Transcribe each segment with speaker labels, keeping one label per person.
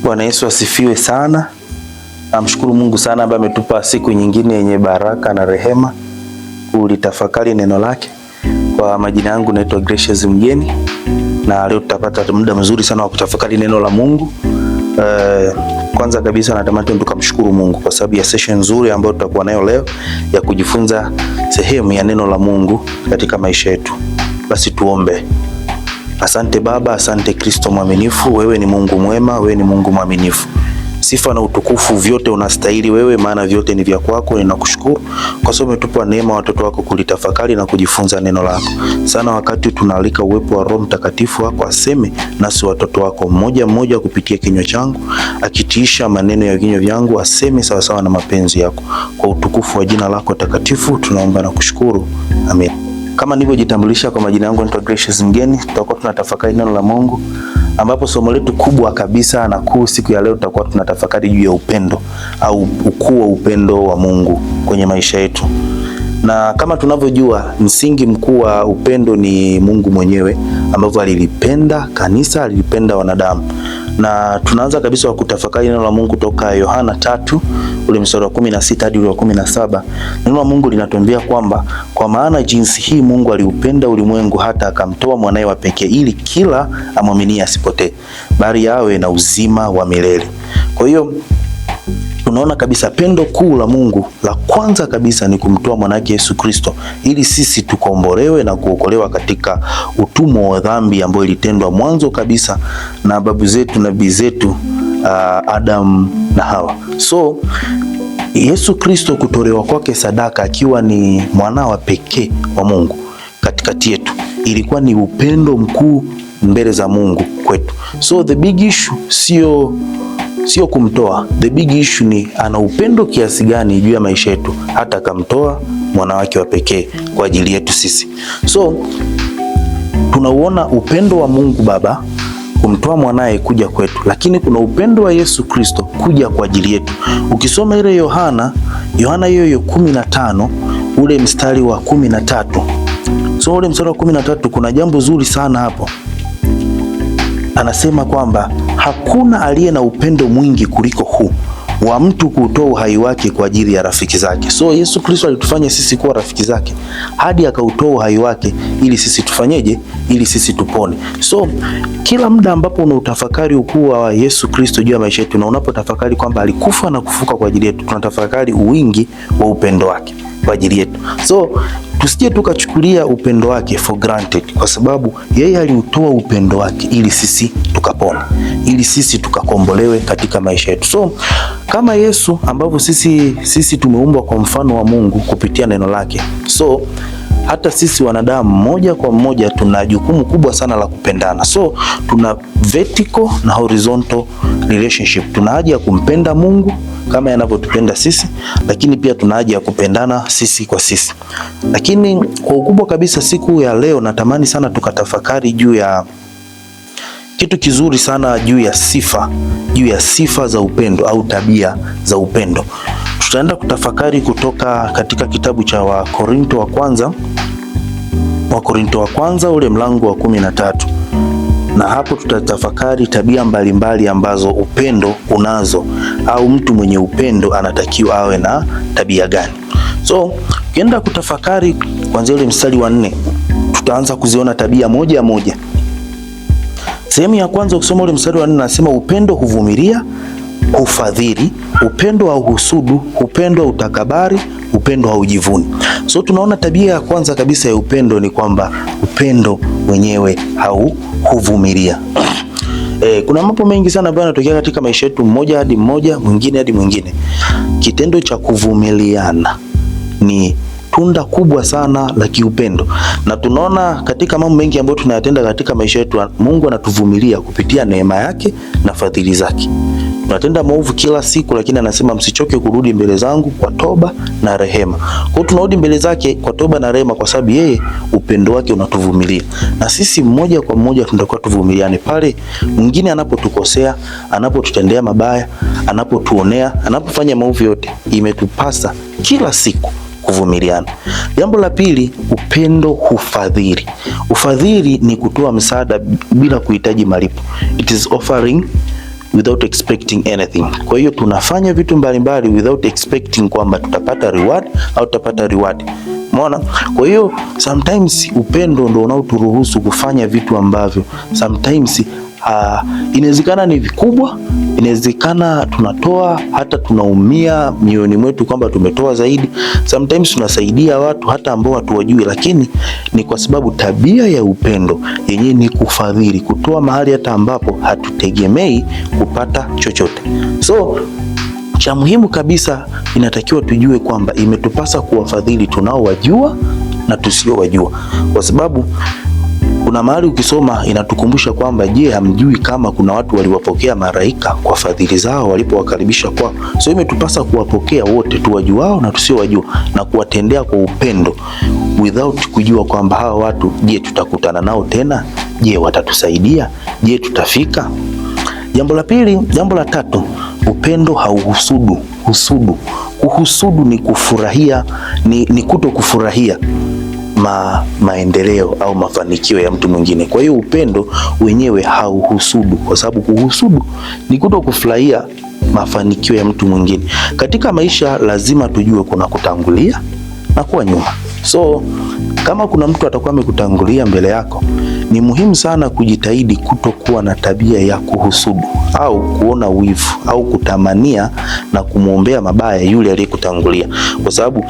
Speaker 1: Bwana Yesu asifiwe sana. Namshukuru Mungu sana ambaye ametupa siku nyingine yenye baraka na rehema kulitafakari neno lake. Kwa majina yangu naitwa Gracious Mgeni, na leo tutapata muda mzuri sana wa kutafakari neno la Mungu. Kwanza kabisa natamani tukamshukuru Mungu kwa sababu ya session nzuri ambayo tutakuwa nayo leo ya kujifunza sehemu ya neno la Mungu katika maisha yetu. Basi tuombe. Asante Baba, asante Kristo mwaminifu, wewe ni Mungu mwema, wewe ni Mungu mwaminifu. Sifa na utukufu vyote unastahili wewe, maana vyote ni vya kwako. Ninakushukuru kwa sababu umetupa neema watoto wako kulitafakari na kujifunza neno lako. Sana wakati tunaalika uwepo wa Roho Mtakatifu wako aseme nasi watoto wako mmoja mmoja kupitia kinywa changu, akitiisha maneno ya vinywa vyangu, aseme sawa sawa na mapenzi yako. Kwa utukufu wa jina lako takatifu tunaomba na kushukuru. Amen. Kama nilivyojitambulisha, kwa majina yangu naitwa Gracious Mgeni. Tutakuwa tunatafakari neno la Mungu, ambapo somo letu kubwa kabisa na kuu siku ya leo tutakuwa tunatafakari juu ya upendo au ukuu wa upendo wa Mungu kwenye maisha yetu. Na kama tunavyojua, msingi mkuu wa upendo ni Mungu mwenyewe, ambapo alilipenda kanisa, alilipenda wanadamu. Na tunaanza kabisa kwa kutafakari neno la Mungu toka Yohana 3 ule mstari wa 16 hadi ule wa 17. Neno la Mungu linatuambia kwamba kwa maana jinsi hii Mungu aliupenda ulimwengu hata akamtoa mwanae wa pekee, ili kila amwaminie asipotee, bali awe na uzima wa milele. Kwa hiyo tunaona kabisa pendo kuu la Mungu la kwanza kabisa ni kumtoa mwanake Yesu Kristo, ili sisi tukombolewe na kuokolewa katika utumwa wa dhambi ambao ilitendwa mwanzo kabisa na babu zetu, nabii zetu, Adam na Hawa. So Yesu Kristo kutolewa kwake sadaka akiwa ni mwana wa pekee wa Mungu katikati yetu, ilikuwa ni upendo mkuu mbele za Mungu kwetu. So the big issue sio kumtoa. The big issue ni ana upendo kiasi gani juu ya maisha yetu hata akamtoa mwana wake wa pekee kwa ajili yetu sisi. So tunauona upendo wa Mungu Baba kumtoa mwanae kuja kwetu, lakini kuna upendo wa Yesu Kristo kuja kwa ajili yetu. Ukisoma ile Yohana hiyo 15 ule mstari wa 13. So ule mstari wa 13 kuna jambo zuri sana hapo. Anasema kwamba hakuna aliye na upendo mwingi kuliko huu wa mtu kutoa uhai wake kwa ajili ya rafiki zake. So Yesu Kristo alitufanya sisi kuwa rafiki zake hadi akautoa uhai wake ili sisi tufanyeje? Ili sisi tupone. So kila muda ambapo unautafakari ukuu wa Yesu Kristo juu ya maisha yetu na unapotafakari kwamba alikufa na kufuka kwa ajili yetu, tunatafakari uwingi wa upendo wake kwa ajili yetu. So tusije tukachukulia upendo wake for granted, kwa sababu yeye aliutoa upendo wake ili sisi tukapone, ili sisi tukakombolewe katika maisha yetu. So kama Yesu ambavyo sisi tumeumbwa kwa mfano wa Mungu kupitia neno lake, so hata sisi wanadamu moja kwa moja tuna jukumu kubwa sana la kupendana. So tuna vertical na horizontal relationship. Tuna haja ya kumpenda Mungu kama yanavyotupenda sisi, lakini pia tuna haja ya kupendana sisi kwa sisi. Lakini kwa ukubwa kabisa siku ya leo natamani sana tukatafakari juu ya kitu kizuri sana, juu ya sifa za upendo au tabia za upendo. Tutaenda kutafakari kutoka katika kitabu cha Wakorinto wa kwanza ule mlango wa 13. Na hapo tutatafakari tabia mbalimbali ambazo upendo unazo, au mtu mwenye upendo anatakiwa awe na tabia gani. So ukienda kutafakari kuanzia ule mstari wa 4, tutaanza kuziona tabia moja moja. Sehemu ya kwanza ukisoma ule mstari wa 4 nasema upendo huvumilia, hufadhili, upendo hauhusudu, upendo hautakabari, upendo haujivuni. So tunaona tabia ya kwanza kabisa ya upendo ni kwamba upendo wenyewe huvumilia. Kuna mambo mengi sana ambayo yanatokea katika maisha yetu, mmoja hadi mmoja, mwingine hadi mwingine. Kitendo cha kuvumiliana ni tunda kubwa sana la kiupendo, na tunaona katika mambo mengi ambayo tunayatenda katika maisha yetu, Mungu anatuvumilia kupitia neema yake na fadhili zake. Tunatenda maovu kila siku, lakini anasema msichoke kurudi mbele zangu kwa toba na rehema. Kwa hiyo tunarudi mbele zake kwa toba na rehema kwa sababu yeye upendo wake unatuvumilia. Na sisi mmoja kwa mmoja tunatakiwa tuvumiliane pale mwingine anapotukosea, anapotutendea mabaya, anapotuonea, anapofanya maovu yote. Imetupasa kila siku kuvumiliana. Jambo la pili, upendo hufadhili. Ufadhili ni kutoa msaada bila kuhitaji malipo. It is offering without expecting anything. Kwa hiyo tunafanya vitu mbalimbali without expecting kwamba tutapata reward au tutapata reward. Umeona? Kwa hiyo sometimes upendo ndio unaoturuhusu kufanya vitu ambavyo sometimes inawezekana ni vikubwa, inawezekana tunatoa hata tunaumia mioyoni mwetu kwamba tumetoa zaidi. Sometimes tunasaidia watu hata ambao hatuwajui, lakini ni kwa sababu tabia ya upendo yenyewe ni kufadhili, kutoa mahali hata ambapo hatutegemei kupata chochote. So cha muhimu kabisa inatakiwa tujue kwamba imetupasa kuwafadhili tunaowajua na tusiowajua, kwa sababu kuna mahali ukisoma inatukumbusha kwamba je, hamjui kama kuna watu waliwapokea malaika kwa fadhili zao walipowakaribisha kwao? So imetupasa kuwapokea wote, tuwajuao na tusiowajua, na kuwatendea kwa upendo without kujua kwamba hawa watu, je, tutakutana nao tena? Je, watatusaidia? Je, tutafika? Jambo la tatu, upendo hauhusudu. Kuhusudu ni kufurahia, ni kuto kufurahia maendeleo au mafanikio ya mtu mwingine. Kwa hiyo upendo wenyewe hauhusudu, kwa sababu kuhusudu ni kuto kufurahia mafanikio ya mtu mwingine. Katika maisha lazima tujue kuna kutangulia na kuwa nyuma. So kama kuna mtu atakuwa amekutangulia mbele yako, ni muhimu sana kujitahidi kutokuwa na tabia ya kuhusudu au kuona wivu au kutamania na kumwombea mabaya yule aliyekutangulia, kwa sababu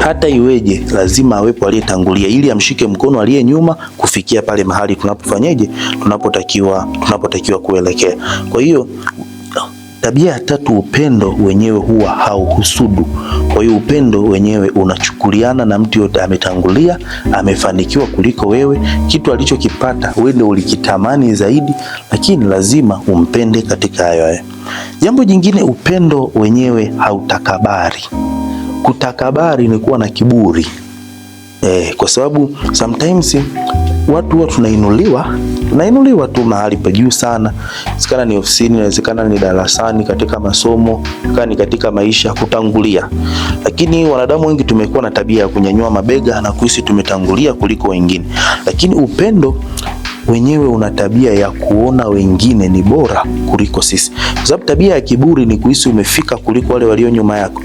Speaker 1: hata iweje lazima awepo aliyetangulia ili amshike mkono aliye nyuma kufikia pale mahali tunapotakiwa kuelekea. Kwa hiyo tabia ya tatu, upendo wenyewe huwa hauhusudu. Kwa hiyo upendo wenyewe unachukuliana na mtu yote ametangulia, amefanikiwa kuliko wewe, kitu alichokipata wewe ndio ulikitamani zaidi, lakini lazima umpende katika hayo. Jambo jingine, upendo wenyewe hautakabari. Kutakabari ni kuwa na kiburi. Kwa sababu sometimes watu huwa tunainuliwa tu mahali pa juu sana. Inawezekana ni ofisini, inawezekana ni darasani, katika masomo, ni katika maisha, kutangulia. Lakini wanadamu wengi tumekuwa na tabia ya kunyanyua mabega na kuhisi tumetangulia kuliko wengine. Lakini upendo wenyewe una tabia ya kuona wengine ni bora kuliko sisi. Kwa sababu tabia ya kiburi ni kuhisi umefika kuliko wale walio nyuma yako,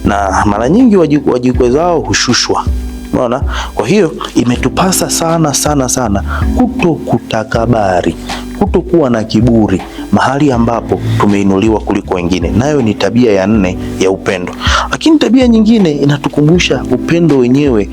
Speaker 1: na mara nyingi wajikwe zao hushushwa. Unaona? Kwa hiyo imetupasa sana kuto kutakabari, kuto kuwa na kiburi mahali ambapo tumeinuliwa kuliko wengine. Nayo ni tabia ya 4 ya upendo. Lakini tabia nyingine inatukumbusha upendo wenyewe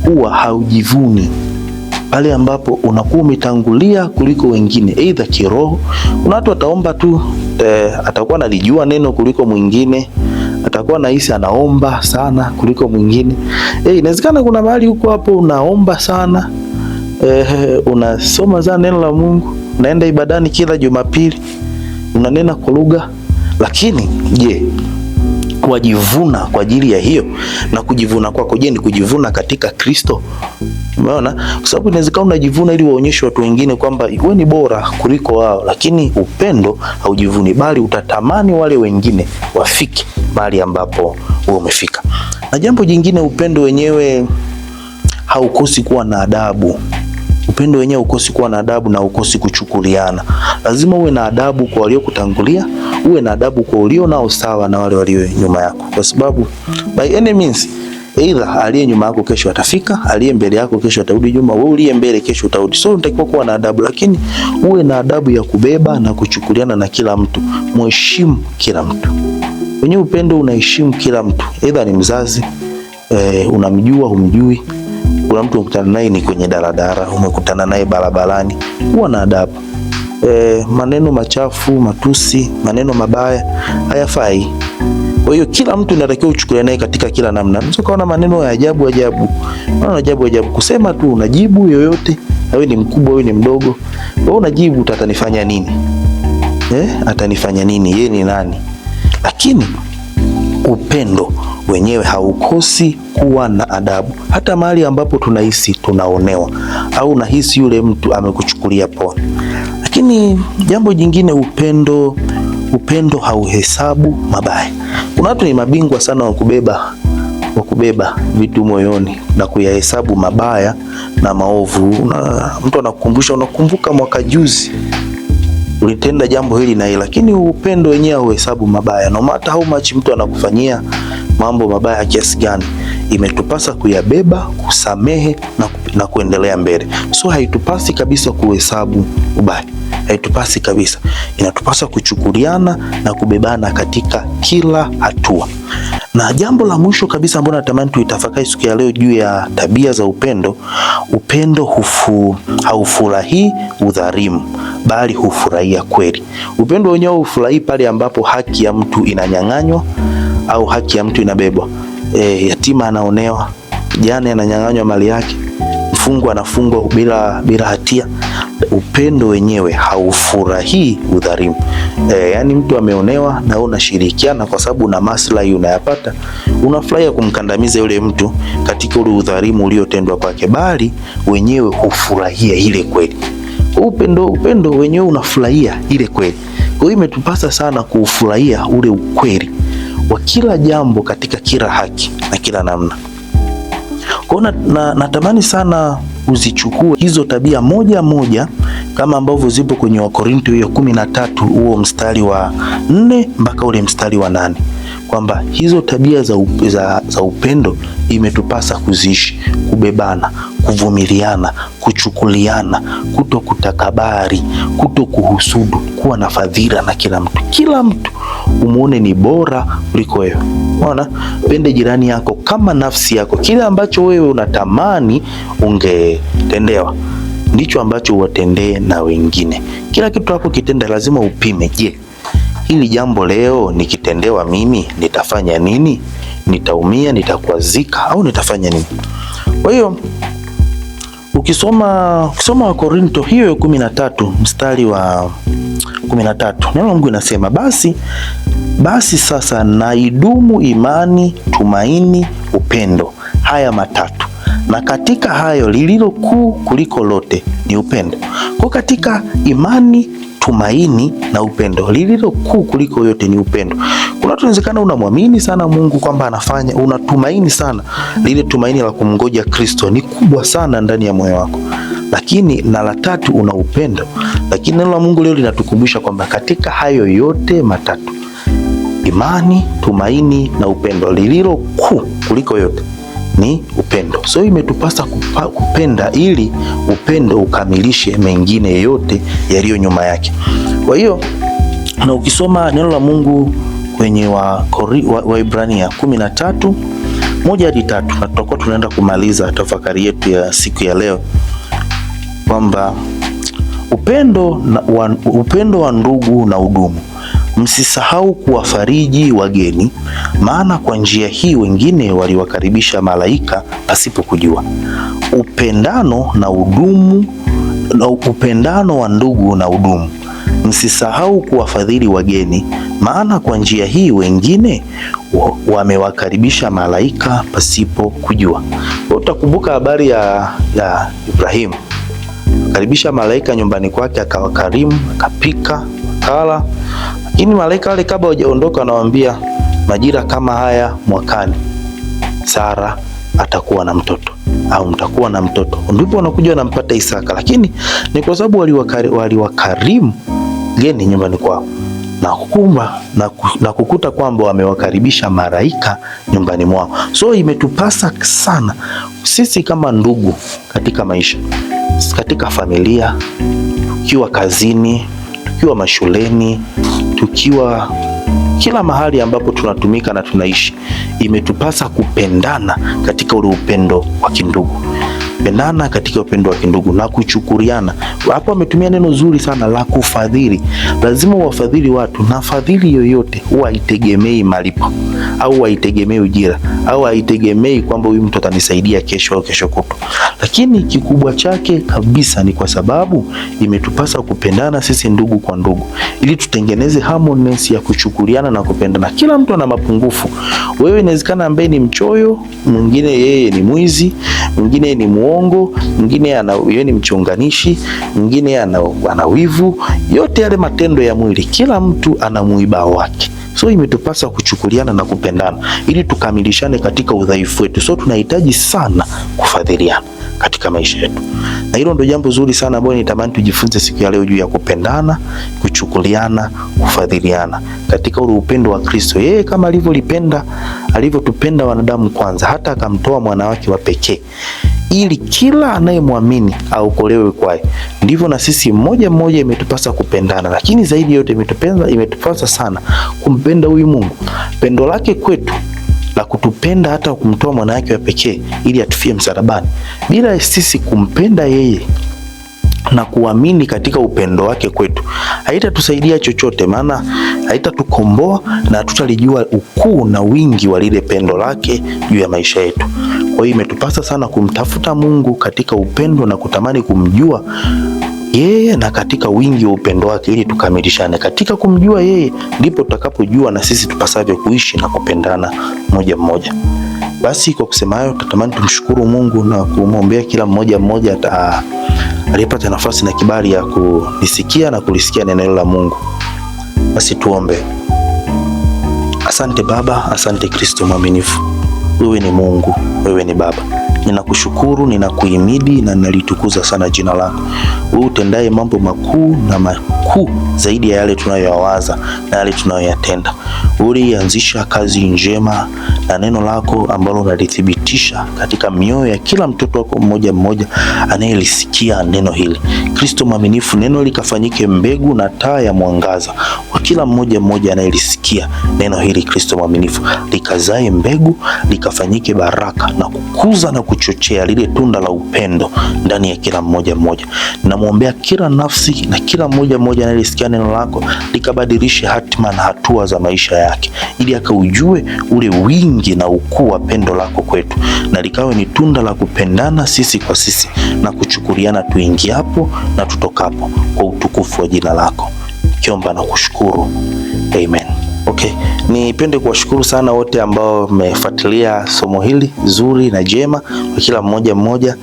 Speaker 1: huwa haujivuni. Pale ambapo unakuwa umetangulia kuliko wengine, aidha kiroho. Kuna watu ataomba tu, atakuwa analijua neno kuliko mwingine, atakuwa nahisi anaomba sana kuliko mwingine. Inawezekana kuna mahali huko hapo unaomba sana, unasoma sana neno la Mungu, unaenda ibadani kila Jumapili, unanena kwa lugha, lakini je, wajivuna kwa ajili ya hiyo? Na kujivuna kwako, je, ni kujivuna katika Kristo? Umeona? Kwa sababu inawezekana unajivuna ili waonyeshe watu wengine kwamba wewe ni bora kuliko wao, lakini upendo haujivuni, bali utatamani wale wengine wafike mahali ambapo wewe umefika. Na jambo jingine, upendo wenyewe haukosi kuwa na adabu. Upendo wenyewe haukosi kuwa na adabu na haukosi kuchukuliana. Lazima uwe na adabu kwa walio kutangulia, uwe na adabu kwa ulio nao sawa na wale walio nyuma yako, kwa sababu by any means, either aliye nyuma yako kesho atafika, aliye mbele yako kesho atarudi nyuma, wewe uliye mbele kesho utarudi. So unatakiwa kuwa na adabu, lakini uwe na adabu ya kubeba na kuchukuliana na kila mtu. Mheshimu kila mtu. Wenye upendo unaheshimu kila mtu, either ni mzazi, unamjua humjui. Kuna mtu ukutana naye ni kwenye daladala, umekutana naye barabarani, kuwa na adabu. Maneno machafu, matusi, maneno mabaya hayafai. Kwa hiyo kila mtu unatakiwa uchukulie naye katika kila namna. Unaweza kuona maneno ya ajabu, kusema tu unajibu yoyote, wewe ni mkubwa, wewe ni mdogo, wewe unajibu atanifanya nini? Atanifanya nini? Yeye ni nani? Lakini upendo wenyewe haukosi kuwa na adabu, hata mahali ambapo tunahisi tunaonewa au nahisi yule mtu amekuchukulia poa. Lakini jambo jingine, upendo hauhesabu mabaya. Kuna watu ni mabingwa sana wa kubeba vitu moyoni na kuyahesabu mabaya na maovu. Mtu anakukumbusha, unakumbuka mwaka juzi ulitenda jambo hili na hili, lakini upendo wenyewe hauhesabu mabaya. No matter how much mtu anakufanyia mambo mabaya kiasi gani, imetupasa kuyabeba, kusamehe na kuendelea mbele. So haitupasi kabisa kuhesabu ubaya, haitupasi kabisa. Inatupasa kuchukuliana na kubebana katika kila hatua. Na jambo la mwisho kabisa ambalo natamani tuitafakari siku ya leo juu ya tabia za upendo. Upendo haufurahii udhalimu, bali hufurahia kweli. Upendo wenyewe hufurahii pale ambapo haki ya mtu inanyang'anywa au haki ya mtu inabebwa. Yatima anaonewa, jane ananyang'anywa mali yake, mfungwa anafungwa bila hatia. Upendo wenyewe haufurahii udhalimu. Yani mtu ameonewa na unashirikiana kwa sababu una maslahi unayapata, unafurahia kumkandamiza yule mtu katika ule udhalimu uliotendwa kwake, bali wenyewe hufurahia ile kweli. Upendo wenyewe unafurahia ile kweli. Kwa hiyo imetupasa sana kuufurahia ule ukweli wa kila jambo katika kila haki na kila namna. Kwa natamani sana uzichukue hizo tabia moja moja kama ambavyo zipo kwenye Wakorintho hiyo 13 huo mstari wa 4 mpaka ule mstari wa 8, kwamba hizo tabia za upendo imetupasa kuziishi: kubebana, kuvumiliana, kuchukuliana, kuto kutakabari, kuto kuhusudu, kuwa na fadhila na kila mtu umuone ni bora kuliko wewe. Unaona, pende jirani yako kama nafsi yako. Kile ambacho wewe unatamani ungetendewa ndicho ambacho uwatendee na wengine. Kila kitu hapo kitenda lazima upime. Je, hili jambo leo nikitendewa mimi nitafanya nini? Nitaumia, nitakwazika au nitafanya nini? Kwa hiyo ukisoma Wakorintho hiyo 13 mstari wa 13, neno la Mungu inasema, basi sasa na idumu imani, tumaini, upendo, haya matatu, na katika hayo lililo kuu kuliko lote ni upendo. Kwa katika imani, tumaini na upendo, lililo kuu kuliko yote ni upendo. Kuna watu inawezekana unamwamini sana Mungu kwamba anafanya, unatumaini sana, lile tumaini la kumngoja Kristo ni kubwa sana ndani ya moyo wako, lakini na la tatu una upendo. Lakini neno la Mungu leo linatukumbusha kwamba katika hayo yote matatu, imani, tumaini na upendo, lililo kuu kuliko yote ni upendo. So imetupasa kupenda ili upendo ukamilishe mengine yote yaliyo nyuma yake. Kwa hiyo na ukisoma neno la Mungu kwenye Waebrania 13:1-3, na tutakuwa tunaenda kumaliza tafakari yetu ya siku ya leo, kwamba upendo wa ndugu na udumu. Msisahau kuwafariji wageni, maana kwa njia hii wengine waliwakaribisha malaika pasipokujua. Upendano wa ndugu na udumu. Msisahau kuwafadhili wageni, maana kwa njia hii wengine wamewakaribisha malaika pasipo kujua. Utakumbuka habari ya Ibrahimu. Karibisha malaika nyumbani kwake, akawakarimu, akapika, akala. Lakini malaika wale kabla hawajaondoka anawaambia, majira kama haya mwakani Sara atakuwa na mtoto au mtakuwa na mtoto. Ndipo wanakuja wanampata Isaka, lakini ni kwa sababu waliwakarimu geni nyumbani kwao na kukuta kwamba wamewakaribisha malaika nyumbani mwao. So imetupasa sana sisi kama ndugu katika maisha, katika familia, tukiwa kazini, tukiwa mashuleni, tukiwa kila mahali ambapo tunatumika na tunaishi, imetupasa kupendana katika ule upendo wa kindugu. Pendana katika upendo wa kindugu na kuchukuliana. Hapo ametumia neno zuri sana la kufadhili. Lazima wafadhili watu, na fadhili yoyote huwa haitegemei malipo au haitegemei ujira au haitegemei kwamba huyu mtu atanisaidia kesho au kesho kutwa, lakini kikubwa chake kabisa ni kwa sababu imetupasa kupendana sisi ndugu kwa ndugu, ili tutengeneze harmony ya kuchukuliana na kupendana. Kila mtu ana mapungufu. Wewe inawezekana ambaye ni mchoyo, mwingine yeye ni mwizi, mwingine ni muongo, mwingine yeye ni mchonganishi, mwingine ana wivu. Yote yale matendo ya mwili, kila mtu ana muiba wake. So imetupasa kuchukuliana na kupendana ili tukamilishane katika udhaifu wetu. So tunahitaji sana kufadhiliana katika maisha yetu. Na hilo ndio jambo zuri sana ambalo nitamani tujifunze siku ya leo, juu ya kupendana, kuchukuliana, kufadhiliana katika ule upendo wa Kristo. Yeye kama alivyotupenda wanadamu kwanza, hata akamtoa mwana wake wa pekee ili kila anayemwamini aokolewe kwaye. Ndivyo na sisi mmoja mmoja imetupasa kupendana, lakini zaidi yote imetupasa sana kumpenda huyu Mungu. Pendo lake kwetu la kutupenda hata kumtoa mwana wake wa pekee ili atufie msalabani. Bila sisi kumpenda yeye na kuamini katika upendo wake kwetu, haitatusaidia chochote, maana haitatukomboa na tutalijua ukuu na wingi wa lile pendo lake juu ya maisha yetu. Kwa hiyo imetupasa sana kumtafuta Mungu katika upendo na kutamani kumjua yeye na katika wingi wa upendo wake ili tukamilishane. Katika kumjua yeye ndipo tutakapojua na sisi tupasavyo kuishi na kupendana mmoja mmoja. Basi kwa kusema hayo, tutamani tumshukuru Mungu na kumwombea kila mmoja aliyepata nafasi na kibali ya kulisikia na kulisikia neno la Mungu. Basi tuombe. Asante Baba, asante Kristo mwaminifu. Wewe ni Mungu, wewe ni Baba. Ninakushukuru, ninakuhimidi na ninalitukuza sana jina lako. Wewe utendaye mambo makuu na makuu zaidi ya yale tunayoyawaza na yale tunayoyatenda. Ulianzisha kazi njema na neno lako ambalo unalithibitisha katika mioyo ya kila mtoto wako mmoja mmoja anayelisikia neno hili. Kristo mwaminifu, neno likafanyike mbegu na taa ya mwangaza kwa kila mmoja mmoja anayelisikia neno hili. Kristo mwaminifu, likazae mbegu, likafanyike baraka na kukuza na kuchochea lile tunda la upendo ndani ya kila mmoja mmoja. Namwombea kila nafsi na kila mmoja mmoja anayelisikia neno lako, likabadilishe hatima na hatua za maisha yake, ili akaujue ule wingi na ukuu wa pendo lako kwetu, na likawe ni tunda la kupendana sisi kwa sisi na kuchukuliana tuingiapo na tutokapo, kwa utukufu wa jina lako. Kiomba na kushukuru. Amen. Okay, nipende kuwashukuru sana wote ambao mmefuatilia somo hili zuri na jema kwa kila mmoja mmoja,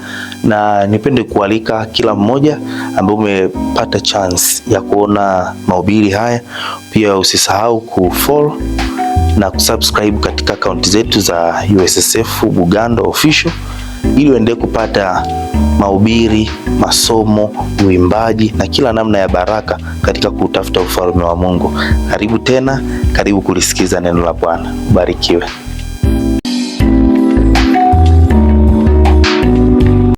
Speaker 1: na nipende kualika kila mmoja ambaye umepata chance ya kuona mahubiri haya, pia usisahau kufollow na kusubscribe katika akaunti zetu za USSF Bugando Official, ili uendelee kupata mahubiri, masomo, uimbaji na kila namna ya baraka katika kutafuta ufalme wa Mungu. Karibu tena, karibu kulisikiza neno la Bwana. Barikiwe.